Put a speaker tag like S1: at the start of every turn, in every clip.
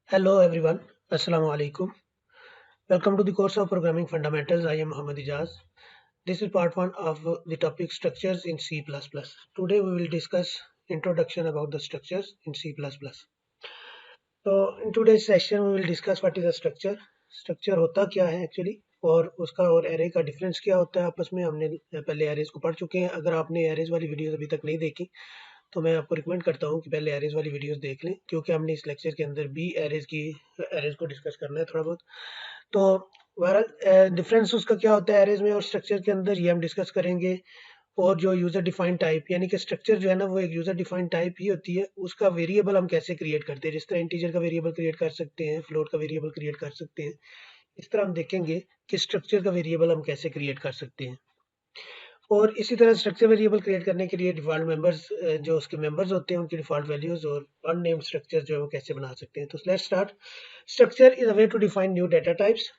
S1: Hello everyone, Assalamu alaikum. Welcome to the course of Programming Fundamentals. I am Muhammad Ijaz. This is part 1 of the topic structures in C++. Today we will discuss introduction about the structures in C++. So in today's session we will discuss what is a structure. Structure होता क्या है actually और उसका और array का difference क्या होता है आपस में. हमने पहले एरेज को पढ़ चुके हैं. अगर आपने एरेज वाली वीडियोस अभी तक नहीं देखी तो मैं आपको रिकमेंड करता हूँ कि पहले एरेज वाली वीडियोस देख लें, क्योंकि हमने इस लेक्चर के अंदर भी एरेज को डिस्कस करना है थोड़ा बहुत. तो बहरहाल डिफरेंस उसका क्या होता है एरेज में और स्ट्रक्चर के अंदर, ये हम डिस्कस करेंगे. और जो यूजर डिफाइंड टाइप, यानी कि स्ट्रक्चर जो है ना वो एक यूजर डिफाइंड टाइप ही होती है. उसका वेरिएबल हम कैसे क्रिएट करते हैं, जिस तरह इंटीजर का वेरिएबल क्रिएट कर सकते हैं, फ्लोट का वेरिएबल क्रिएट कर सकते हैं, इस तरह हम देखेंगे कि स्ट्रक्चर का वेरिएबल हम कैसे क्रिएट कर सकते हैं. और इसी तरह स्ट्रक्चर वेरिएबल क्रिएट करने के लिए डिफॉल्ट मेंबर्स, जो उसके मेंबर्स होते हैं उनकी डिफॉल्ट वैल्यूज और अननेम्ड स्ट्रक्चर जो है वो कैसे बना सकते हैं. तो let's start. Structure is a way to define new data types.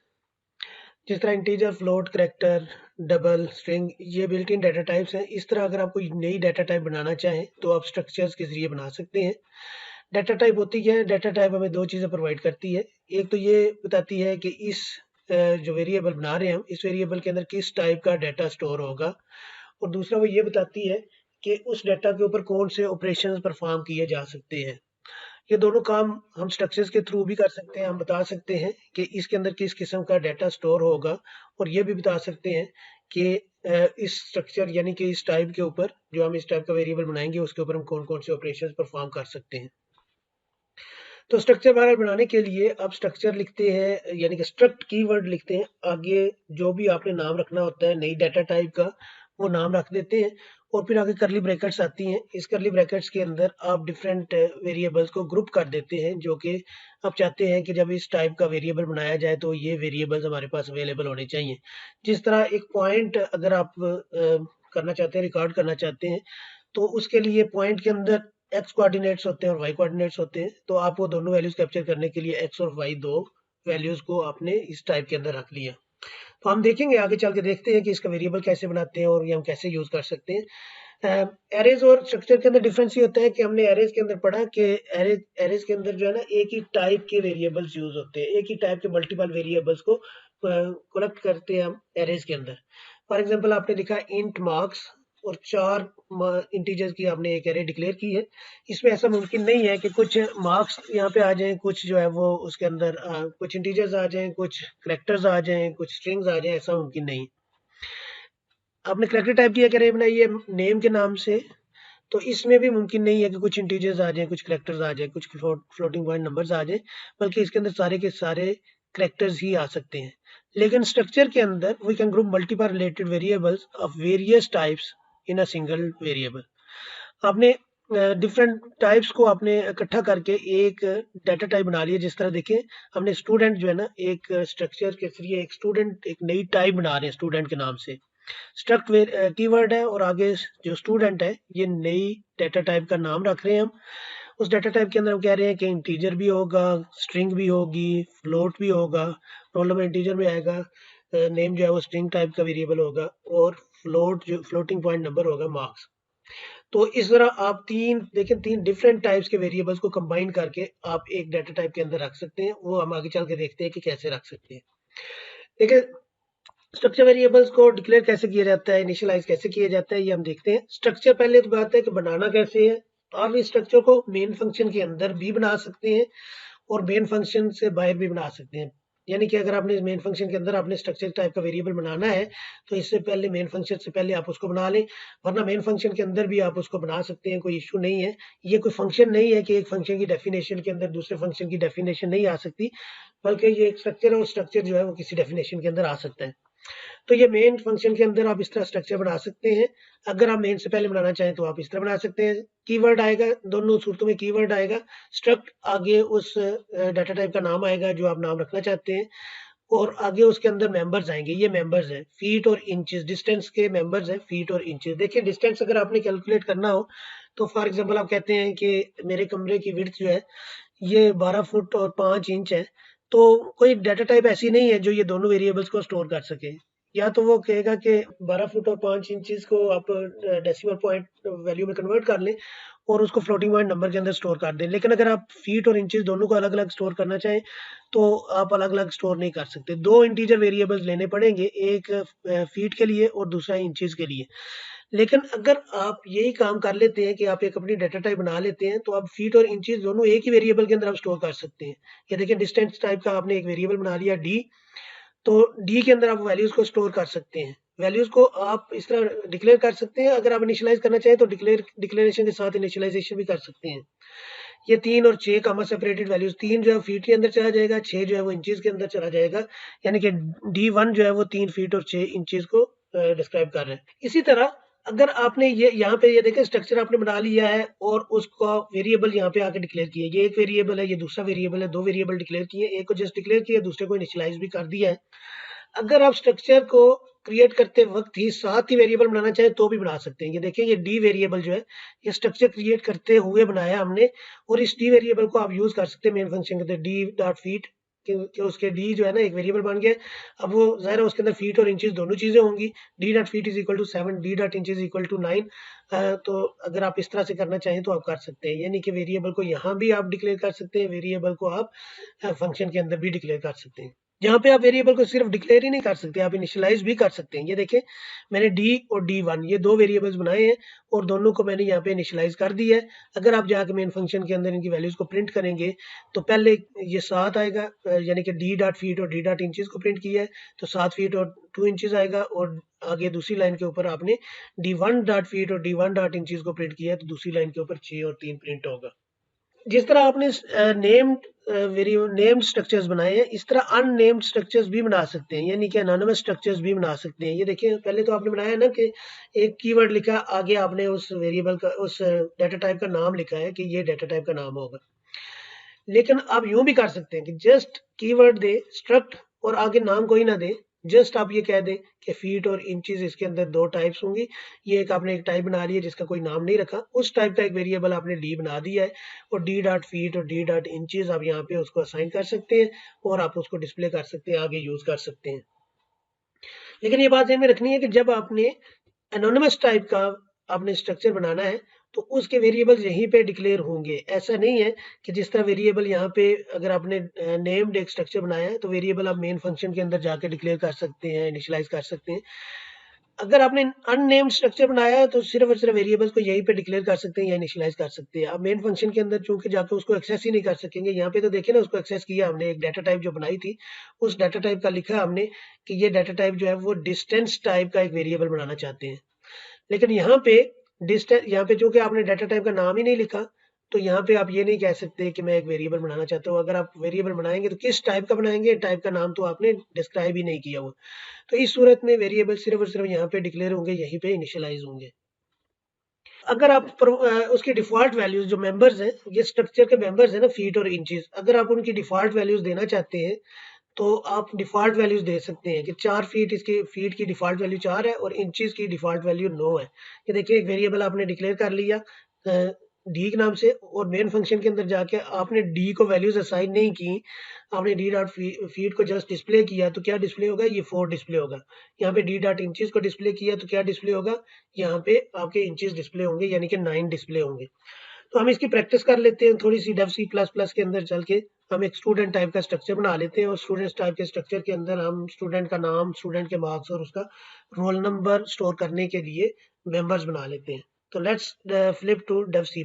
S1: जिस तरह integer, float, character, double, string ये बिल्ट इन डाटा टाइप्स हैं. इस तरह अगर आप कोई नई डाटा टाइप बनाना चाहें तो आप स्ट्रक्चर्स के जरिए बना सकते हैं. डाटा टाइप होती क्या है? डाटा टाइप हमें दो चीज़ें प्रोवाइड करती है. एक तो ये बताती है कि इस जो वेरिएबल बना रहे हैं हम, इस वेरिएबल के अंदर किस टाइप का डाटा स्टोर होगा. और दूसरा वो ये बताती है कि उस डाटा के ऊपर कौन से ऑपरेशंस परफॉर्म किए जा सकते हैं. ये दोनों काम हम स्ट्रक्चर्स के थ्रू भी कर सकते हैं. हम बता सकते हैं कि इसके अंदर किस किस्म का डाटा स्टोर होगा, और ये भी बता सकते हैं कि इस स्ट्रक्चर यानी कि इस टाइप के ऊपर, जो हम इस टाइप का वेरिएबल बनाएंगे उसके ऊपर हम कौन कौन से ऑपरेशंस परफॉर्म कर सकते हैं. तो स्ट्रक्चर बार बनाने के लिए आप स्ट्रक्चर लिखते हैं, यानी कि स्ट्रक्ट कीवर्ड लिखते हैं. आगे जो भी आपने नाम रखना होता है नई डाटा टाइप का वो नाम रख देते हैं. और फिर आगे करली ब्रैकेट्स आती हैं. इस करली ब्रैकेट्स के अंदर आप डिफरेंट वेरिएबल्स को ग्रुप कर देते हैं, जो कि आप चाहते हैं कि जब इस टाइप का वेरिएबल बनाया जाए तो ये वेरिएबल्स हमारे पास अवेलेबल होने चाहिए. जिस तरह एक पॉइंट अगर आप करना चाहते हैं, रिकॉर्ड करना चाहते हैं, तो उसके लिए पॉइंट के अंदर एक्स कोऑर्डिनेट्स होते हैं और वाई कोऑर्डिनेट्स होते हैं. तो आप वो दोनों वैल्यूज कैप्चर करने के लिए एक्स और वाई दो वैल्यूज को आपने इस टाइप के अंदर रख लिया. तो हम देखेंगे आगे चल के, देखते हैं कि इसका वेरिएबल कैसे बनाते हैं और ये हम कैसे यूज कर सकते हैं. एरेज और स्ट्रक्चर के अंदर डिफरेंस ये होता है कि हमने एरेज के अंदर पढ़ा कि एरेज के अंदर जो है ना एक ही टाइप के वेरिएबल्स यूज होते हैं. एक ही टाइप के मल्टीपल वेरिएबल्स को कलेक्ट करते हैं हम एरेज के अंदर. फॉर एग्जांपल आपने लिखा इंट मार्क्स और 4 इंटीजर्स की आपने एक एरे डिक्लेयर की है. इसमें ऐसा मुमकिन नहीं है कि कुछ मार्क्स यहाँ पे आ जाएं, कुछ जो है वो उसके अंदर कुछ इंटीजर्स आ जाएं, कुछ करेक्टर्स आ जाएं, कुछ स्ट्रिंग्स आ जाएं. ऐसा मुमकिन नहीं. आपने करेक्टर टाइप की एक एरे बनाई है नेम के नाम से, तो इसमें भी मुमकिन नहीं है कि कुछ इंटीजर्स आ जाएं, कुछ करेक्टर्स आ जाएं, कुछ फ्लोटिंग पॉइंट नंबर्स आ जाएं, बल्कि इसके अंदर सारे के सारे करेक्टर्स ही आ सकते हैं. लेकिन स्ट्रक्चर के अंदर we can group multiple related variables of various types in a single variable. आपने डिफरेंट टाइप्स को आपने इकट्ठा करके एक डाटा टाइप बना लिया. जिस तरह देखें, हमने स्टूडेंट जो है ना, एक स्ट्रक्चर के जरिए एक स्टूडेंट, एक नई टाइप बना रहे हैं स्टूडेंट के नाम से. स्ट्रक्ट कीवर्ड है और आगे जो स्टूडेंट है ये नई डाटा टाइप का नाम रख रहे हैं हम. उस डाटा टाइप के अंदर हम कह रहे हैं कि इंटीजर भी होगा, स्ट्रिंग भी होगी, फ्लोट भी होगा. रोल नंबर इंटीजर में आएगा, नेम जो है वो स्ट्रिंग टाइप का वेरिएबल होगा, और फ्लोट जो फ्लोटिंग पॉइंट नंबर होगा मार्क्स. तो इस तरह आप तीन डिफरेंट टाइप्स के वेरिएबल्स को कंबाइन करके आप एक डाटा टाइप के अंदर रख सकते हैं. वो हम आगे चल के देखते हैं कि कैसे रख सकते हैं. देखिए, स्ट्रक्चर वेरिएबल्स को डिक्लेयर कैसे किया जाता है, इनिशियलाइज कैसे किया जाता है, ये हम देखते हैं. स्ट्रक्चर पहले तो बात है कि बनाना कैसे है. आप इस स्ट्रक्चर को मेन फंक्शन के अंदर भी बना सकते हैं और मेन फंक्शन से बाहर भी बना सकते हैं. यानी कि अगर आपने मेन फंक्शन के अंदर आपने स्ट्रक्चर टाइप का वेरिएबल बनाना है तो इससे पहले मेन फंक्शन से पहले आप उसको बना लें, वरना मेन फंक्शन के अंदर भी आप उसको बना सकते हैं, कोई इशू नहीं है. ये कोई फंक्शन नहीं है कि एक फंक्शन की डेफिनेशन के अंदर दूसरे फंक्शन की डेफिनेशन नहीं आ सकती, बल्कि ये एक स्ट्रक्चर है और स्ट्रक्चर जो है वो किसी डेफिनेशन के अंदर आ सकता है. तो ये मेन फंक्शन के अंदर आप इस तरह स्ट्रक्चर बना सकते हैं. अगर आप मेन से पहले बनाना चाहें तो आप इस तरह बना सकते हैं. कीवर्ड आएगा, दोनों सूरतों में कीवर्ड आएगा. स्ट्रक्ट आगे उस डाटा टाइप का नाम आएगा जो आप नाम रखना चाहते हैं, और आगे उसके अंदर मेंबर्स आएंगे. ये मेंबर्स हैं फीट और इंचेस, डिस्टेंस के मेंबर्स हैं फीट और इंचेस. देखिए, डिस्टेंस अगर आपने कैलकुलेट करना हो तो फॉर एग्जांपल आप कहते हैं कि मेरे कमरे की विड्थ जो है ये 12 फुट और 5 इंच है. तो कोई डाटा टाइप ऐसी नहीं है जो ये दोनों वेरिएबल्स को स्टोर कर सके. या तो वो कहेगा कि 12 फुट और 5 इंचेस को आप डेसिमल पॉइंट वैल्यू में कन्वर्ट कर लें, और उसको फ्लोटिंग पॉइंट नंबर के अंदर स्टोर कर दें। लेकिन अगर आप फीट और इंचेस दोनों को अलग अलग स्टोर करना चाहें तो आप अलग अलग स्टोर नहीं कर सकते। दो इंटीजर वेरिएबल्स लेने पड़ेंगे, एक फीट के लिए और दूसरा इंचेस के लिए। लेकिन अगर आप यही काम कर लेते हैं कि आप एक अपनी डाटा टाइप बना लेते हैं तो आप फीट और इंचेस दोनों एक ही वेरिएबल के अंदर आप स्टोर कर सकते हैं। ये देखिए डिस्टेंस टाइप का आपने एक वेरिएबल बना लिया डी, तो डी के अंदर आप वैल्यूज को स्टोर कर सकते हैं। वैल्यूज को आप इस तरह डिक्लेयर कर सकते हैं, अगर आप इनिशियलाइज करना चाहें तो डिक्लेरेशन के साथ इनिशियलाइजेशन भी कर सकते हैं। ये 3 और 6 कॉमा सेपरेटेड वैल्यूज, 3 जो है फीट के अंदर चला जाएगा, 6 जो है वो इंचेस के अंदर चला जाएगा, यानी कि D1 जो है वो 3 फीट और 6 इंचेस को डिस्क्राइब कर रहे हैं। इसी तरह अगर आपने ये यहाँ पे ये देखें स्ट्रक्चर आपने बना लिया है और उसका वेरिएबल यहाँ पे आके डिक्लेयर किया, ये एक वेरिएबल है, ये दूसरा वेरिएबल है, दो वेरिएबल डिक्लेयर किए, एक को जस्ट डिक्लेयर किया, दूसरे को इनिशियलाइज भी कर दिया है। अगर आप स्ट्रक्चर को क्रिएट करते वक्त ही साथ ही वेरिएबल बनाना चाहें तो भी बना सकते हैं। ये देखिए ये डी वेरिएबल जो है ये स्ट्रक्चर क्रिएट करते हुए बनाया हमने, और इस डी वेरिएबल को आप यूज कर सकते हैं मेन फंक्शन के अंदर डी डॉट फीट कि उसके डी जो है ना एक वेरिएबल बन गया। अब वो ज़ाहिर है उसके अंदर फीट और इंचेस दोनों चीज़ें होंगी। D dot feet is equal to 7, D dot inches equal to 9। तो अगर आप इस तरह से करना चाहें तो आप कर सकते हैं, यानी कि वेरिएबल को यहाँ भी आप डिक्लेयर कर सकते हैं, वेरिएबल को आप फंक्शन के अंदर भी डिक्लेयर कर सकते हैं। जहाँ पे आप वेरिएबल को सिर्फ डिक्लेयर ही नहीं कर सकते, आप इनिशियलाइज भी कर सकते हैं। ये देखिए मैंने डी और D1 ये दो वेरिएबल्स बनाए हैं और दोनों को मैंने यहाँ पे इनिशियलाइज कर दिया है। अगर आप जाके मेन फंक्शन के अंदर इनकी वैल्यूज को प्रिंट करेंगे तो पहले ये 7 आएगा, यानी कि डी डॉट फीट और डी डॉट इंचेस को प्रिंट किया है तो 7 फीट और 2 इंचेस आएगा, और आगे दूसरी लाइन के ऊपर आपने D1 डॉट फीट और D1 डॉट इंचेस को प्रिंट किया है तो दूसरी लाइन के ऊपर 6 और 3 प्रिंट होगा। जिस तरह आपने नेम्ड स्ट्रक्चर्स बनाए हैं, इस तरह अननेम्ड स्ट्रक्चर्स भी बना सकते हैं, यानी कि एनोनिमस स्ट्रक्चर्स भी बना सकते हैं। ये देखिए पहले तो आपने बनाया ना कि एक कीवर्ड लिखा, आगे आपने उस वेरिएबल का उस डाटा टाइप का नाम लिखा है कि ये डाटा टाइप का नाम होगा। लेकिन आप यूं भी कर सकते हैं कि जस्ट कीवर्ड दे स्ट्रक्ट और आगे नाम कोई ना दे, जस्ट आप ये कह दें कि फीट और इंचेस इसके अंदर दो टाइप्स होंगी। ये एक आपने एक टाइप बना ली है जिसका कोई नाम नहीं रखा, उस टाइप का एक वेरिएबल आपने डी बना दिया है और डी डॉट फीट और डी डॉट इंचेस आप यहाँ पे उसको असाइन कर सकते हैं और आप उसको डिस्प्ले कर सकते हैं, आगे यूज कर सकते हैं। लेकिन ये बात ध्यान में रखनी है कि जब आपने एनोनिमस टाइप का आपने स्ट्रक्चर बनाना है तो उसके वेरिएबल्स यहीं पे डिक्लेयर होंगे। ऐसा नहीं है कि जिस तरह वेरिएबल यहाँ पे अगर आपने नेम्ड एक स्ट्रक्चर बनाया है तो वेरिएबल आप मेन फंक्शन के अंदर जाके डिक्लेयर कर सकते हैं, इनिशियलाइज कर सकते हैं। अगर आपने अननेम्ड स्ट्रक्चर बनाया है तो सिर्फ और सिर्फ वेरिएबल्स को यहीं पे डिक्लेयर कर सकते हैं या इनिशियलाइज कर सकते हैं। आप मेन फंक्शन के अंदर चूंकि जाके उसको एक्सेस ही नहीं कर सकेंगे। यहाँ पे तो देखिए ना उसको एक्सेस किया हमने, एक डाटा टाइप जो बनाई थी उस डाटा टाइप का लिखा हमने कि ये डाटा टाइप जो है वो डिस्टेंस टाइप का एक वेरिएबल बनाना चाहते हैं। लेकिन यहाँ पे यहाँ पे चूंकि आपने डाटा टाइप का नाम ही नहीं लिखा तो यहाँ पे आप ये नहीं कह सकते कि मैं एक वेरिएबल बनाना चाहता हूँ। अगर आप वेरिएबल बनाएंगे तो किस टाइप का बनाएंगे, टाइप का नाम तो आपने डिस्क्राइब ही नहीं किया हुआ। तो इस सूरत में वेरिएबल सिर्फ और सिर्फ यहाँ पे डिक्लेयर होंगे, यहीं पे इनिशियलाइज होंगे। अगर आप उसकी डिफॉल्ट वैल्यूज जो मेंबर्स हैं, ये स्ट्रक्चर के मेंबर्स हैं ना फीट और इंचेस, अगर आप उनकी डिफॉल्ट वैल्यूज देना चाहते हैं तो आप डिफॉल्ट वैल्यूज दे सकते हैं कि 4 फीट, इसकी फीट की डिफॉल्ट वैल्यू 4 है और इंचेस की डिफॉल्ट वैल्यू 9 है। ये देखिए एक वेरिएबल आपने डिक्लेयर कर लिया डी के नाम से और मेन फंक्शन के अंदर जाके आपने डी को वैल्यूज असाइन नहीं की, आपने डी डॉट फीट को जस्ट डिस्प्ले किया तो क्या डिस्प्ले होगा, ये 4 डिस्प्ले होगा। यहाँ पे डी डॉट इंचेस को डिस्प्ले किया तो क्या डिस्प्ले होगा, यहाँ पे आपके इंचेस डिस्प्ले होंगे, यानी कि 9 डिस्प्ले होंगे। तो हम इसकी प्रैक्टिस कर लेते हैं थोड़ी सी डेव C++ के अंदर चल के। हम एक स्टूडेंट टाइप का स्ट्रक्चर बना लेते हैं और स्टूडेंट टाइप के स्ट्रक्चर के अंदर हम स्टूडेंट का नाम, स्टूडेंट के मार्क्स और उसका रोल नंबर स्टोर करने के लिए मेंबर्स बना लेते हैं। तो let's flip to Dev C++।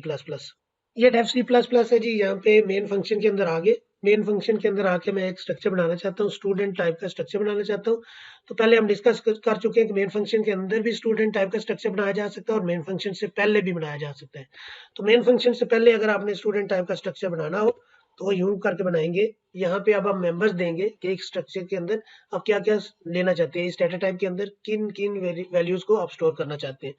S1: ये डेव C++ है जी। यहाँ पे मेन फंक्शन के अंदर आगे, मेन फंक्शन के अंदर आके मैं एक स्ट्रक्चर बनाना चाहता हूँ, स्टूडेंट टाइप का स्ट्रक्चर बनाना चाहता हूँ। तो पहले हम डिस्कस कर चुके हैं कि मेन फंक्शन के अंदर भी स्टूडेंट टाइप का स्ट्रक्चर बनाया जा सकता है और मेन फंक्शन से पहले भी बनाया जा सकता है। तो मेन फंक्शन से पहले अगर आपने स्टूडेंट टाइप का स्ट्रक्चर बनाना हो तो यूं करके बनाएंगे। यहाँ पे अब हम मेंबर्स देंगे कि एक स्ट्रक्चर के अंदर आप क्या क्या लेना चाहते हैं, इस डाटा टाइप के अंदर किन किन वैल्यूज को आप स्टोर करना चाहते हैं।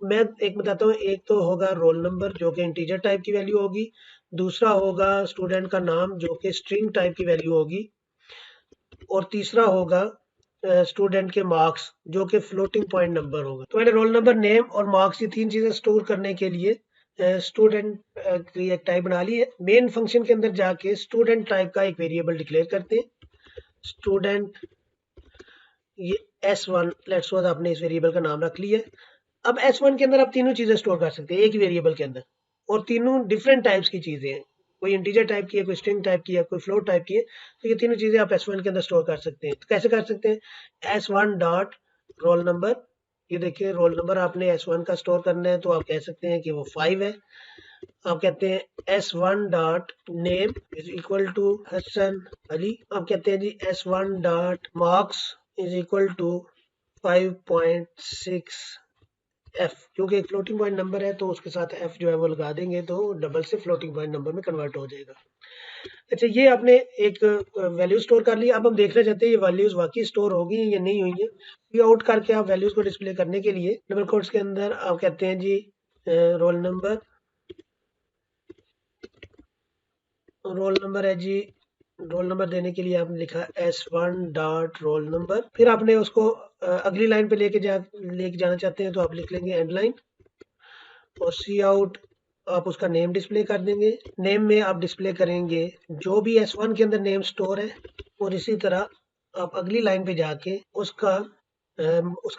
S1: मैं एक बताता हूँ, एक तो होगा रोल नंबर जो कि इंटीजर टाइप की वैल्यू होगी, दूसरा होगा स्टूडेंट का नाम जो कि स्ट्रिंग टाइप की वैल्यू होगी, और तीसरा होगा स्टूडेंट के मार्क्स जो कि फ्लोटिंग पॉइंट नंबर होगा। तो मैंने रोल नंबर, नेम और मार्क्स ये तीन चीजें स्टोर करने के लिए स्टूडेंट की एक टाइप बना ली है। मेन फंक्शन के अंदर जाके स्टूडेंट टाइप का एक वेरिएबल डिक्लेयर करते हैं, स्टूडेंट ये S1 लेट्स सपोज आपने इस वेरिएबल का नाम रख लिया। अब S1 के अंदर आप तीनों चीजें स्टोर कर सकते हैं एक ही वेरिएबल के अंदर, और तीनों डिफरेंट टाइप्स की चीजें हैं, कोई इंटीजर टाइप की है, कोई स्ट्रिंग टाइप की है, कोई फ्लोट टाइप की है। तो ये तीनों चीजें आप S1 के अंदर स्टोर कर सकते हैं। तो कैसे कर सकते हैं? S1 डॉट रोल नंबर, ये देखिए रोल नंबर आपने S1 का स्टोर करना है, तो आप कह सकते हैं कि वो 5 है। आप कहते हैं S1 dot name is equal to Hasan Ali. आप कहते हैं जी S1 dot marks is equal to 5.6 F, क्योंकि एक फ्लोटिंग पॉइंट नंबर है तो उसके साथ F जो है वो लगा देंगे तो डबल से फ्लोटिंग पॉइंट नंबर में कन्वर्ट हो जाएगा। अच्छा, ये आपने एक वैल्यू स्टोर कर ली। अब हम देखना चाहते हैं ये वैल्यूज वाकई स्टोर होगी या नहीं हुई है। सी आउट करके आप वैल्यूज को डिस्प्ले करने के लिए डबल कोट्स के अंदर आप कहते हैं जी रोल नंबर, रोल नंबर है जी, रोल नंबर देने के लिए आपने लिखा S1 डॉट रोल नंबर। फिर आपने उसको अगली लाइन पे लेके जाना चाहते हैं तो आप लिख लेंगे एंड लाइन, और सी आउट आप उसका नेम डिस्प्ले कर देंगे। नेम में आप डिस्प्ले करेंगे जो भी S1 के अंदर नेम स्टोर है, और इसी तरह आप अगली लाइन पे जाके उसका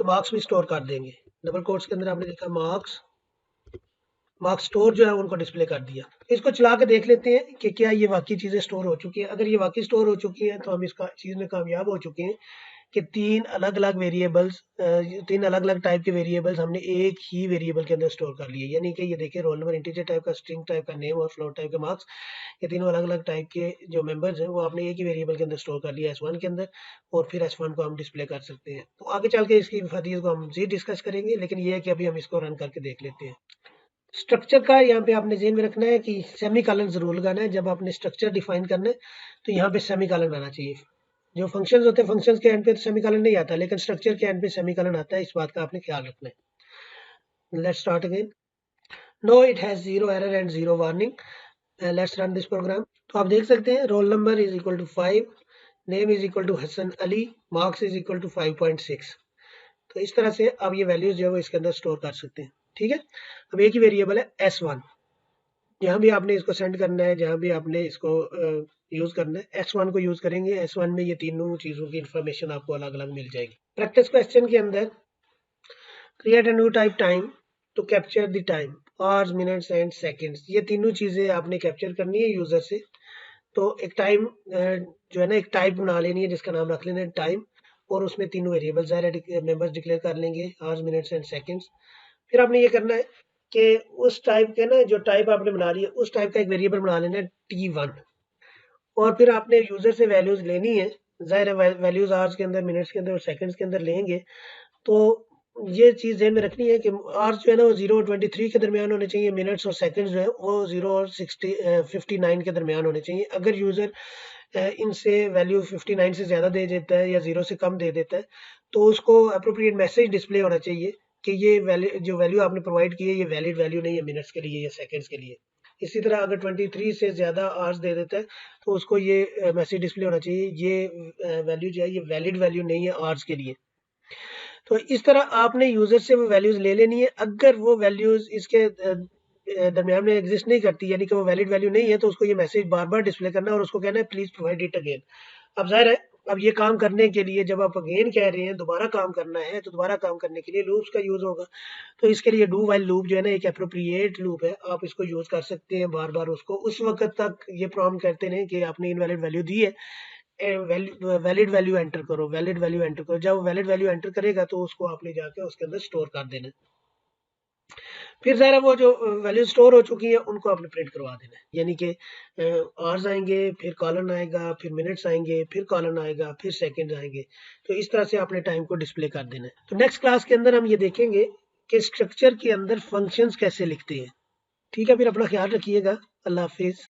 S1: मार्क्स भी स्टोर कर देंगे। डबल कोट्स के अंदर आपने लिखा मार्क्स, मार्क्स स्टोर जो है उनको डिस्प्ले कर दिया। इसको चला के देख लेते हैं कि क्या ये वाकई चीजें स्टोर हो चुकी है। अगर ये वाकई स्टोर हो चुकी है तो हम इसका चीज में कामयाब हो चुके हैं कि तीन अलग अलग वेरिएबल्स, तीन अलग अलग टाइप के वेरिएबल्स हमने एक ही वेरिएबल के अंदर स्टोर कर लिए। यानी कि ये देखिए रोल नंबर, इंटीजर टाइप का, स्ट्रिंग टाइप का, नेम और फ्लोट टाइप का मार्क्स, ये तीनों अलग अलग टाइप के जो मेंबर्स हैं वो आपने एक ही वेरिएबल के अंदर स्टोर कर लिया S1 के अंदर, और फिर S1 को हम डिस्प्ले कर सकते हैं। तो आगे चल के इसकी फर्दीत को हम जी डिस्कस करेंगे, लेकिन ये है कि अभी हम इसको रन करके देख लेते हैं। स्ट्रक्चर का यहाँ पे आपने ज़हन में रखना है कि सेमी कॉलन जरूर लगाना है। जब आपने स्ट्रक्चर डिफाइन करना है तो यहाँ पे सेमी कॉलन आना चाहिए। जो फंक्शंस होते हैं, फंक्शंस के एंड पे तो सेमी कॉलन नहीं आता, लेकिन स्ट्रक्चर के एंड पे सेमी कॉलन आता है। इस बात का आपने ख्याल रखना है। Let's start again. No it has zero error and zero warning. Let's run this program. तो आप देख सकते हैं roll number is equal to 5, name is equal to Hasan Ali, marks is equal to 5.6। तो इस तरह से आप ये वैल्यूज जो है वो इसके अंदर स्टोर कर सकते हैं। ठीक है, अब एक ही वेरिएबल है S1, जहाँ भी आपने इसको सेंड करना है, जहाँ भी आपने इसको यूज करना है, S1 को यूज करेंगे। S1 में ये तीनों चीजों की इंफॉर्मेशन आपको अलग अलग मिल जाएगी। प्रैक्टिस क्वेश्चन के अंदर create a new type time to capture the time, hours, minutes and seconds. ये तीनों चीजें आपने कैप्चर करनी है यूजर से। तो एक टाइम जो है ना, एक टाइप बना लेनी है जिसका नाम रख लेना है टाइम, और उसमें तीनों वेरिएबल्स मेंबर्स डिक्लेयर कर लेंगे, आवर्स, मिनट्स एंड सेकंड्स। फिर आपने ये करना है कि उस टाइप के ना, जो टाइप आपने बना ली है उस टाइप का एक वेरिएबल बना लेना है T1, और फिर आपने यूजर से वैल्यूज लेनी है। जाहिर है वैल्यूज आवर्स के अंदर, मिनट्स के अंदर और सेकंड्स के अंदर लेंगे। तो ये चीज ध्यान में रखनी है कि आवर्स जो है ना वो 0 और 23 के दरमियान होने चाहिए, मिनट्स और सेकंड्स जो है वो 0 और 59 के दरमियान होने चाहिए। अगर यूजर इनसे वैल्यू 59 से ज्यादा दे देता है या 0 से कम दे देता है, तो उसको अप्रोप्रिएट मैसेज डिस्प्ले होना चाहिए कि ये वैल्यू, जो वैल्यू आपने प्रोवाइड की है, ये वैलिड वैल्यू नहीं है मिनट्स के लिए या सेकंड्स के लिए। इसी तरह अगर 23 से ज्यादा आवर्स दे देता है तो उसको ये मैसेज डिस्प्ले होना चाहिए, ये वैल्यू जो है ये वैलिड वैल्यू नहीं है आवर्स के लिए। तो इस तरह आपने यूजर से वो वैल्यूज ले लेनी है। अगर वो वैल्यूज इसके दरमियान में एग्जिस्ट नहीं करती, यानी कि वो वैलिड वैल्यू नहीं है, तो उसको ये मैसेज बार बार डिस्प्ले करना है और उसको कहना है प्लीज प्रोवाइड इट अगेन। अब जाहिर है, अब ये काम करने के लिए जब आप अगेन कह रहे हैं, दोबारा काम करना है, तो दोबारा काम करने के लिए लूप्स का यूज होगा। तो इसके लिए डू वाइल लूप जो है ना, एक एप्रोप्रिएट लूप है, आप इसको यूज कर सकते हैं बार बार। उसको उस वक्त तक ये प्रॉम्प्ट करते रहें कि आपने इनवैलिड वैल्यू दी है, वैलिड वैल्यू एंटर करो, वैलिड वैल्यू एंटर करो। जब वैलिड वैल्यू एंटर करेगा तो उसको आपने जाके उसके अंदर स्टोर कर देना है। फिर ज़रा वो जो वैल्यू स्टोर हो चुकी है उनको आपने प्रिंट करवा देना है। यानी कि आवर्स आएंगे, फिर कॉलन आएगा, फिर मिनट्स आएंगे, फिर कॉलन आएगा, फिर सेकंड आएंगे। तो इस तरह से आपने टाइम को डिस्प्ले कर देना है। तो नेक्स्ट क्लास के अंदर हम ये देखेंगे कि स्ट्रक्चर के अंदर फंक्शंस कैसे लिखते हैं। ठीक है, फिर अपना ख्याल रखिएगा। अल्लाह हाफिज।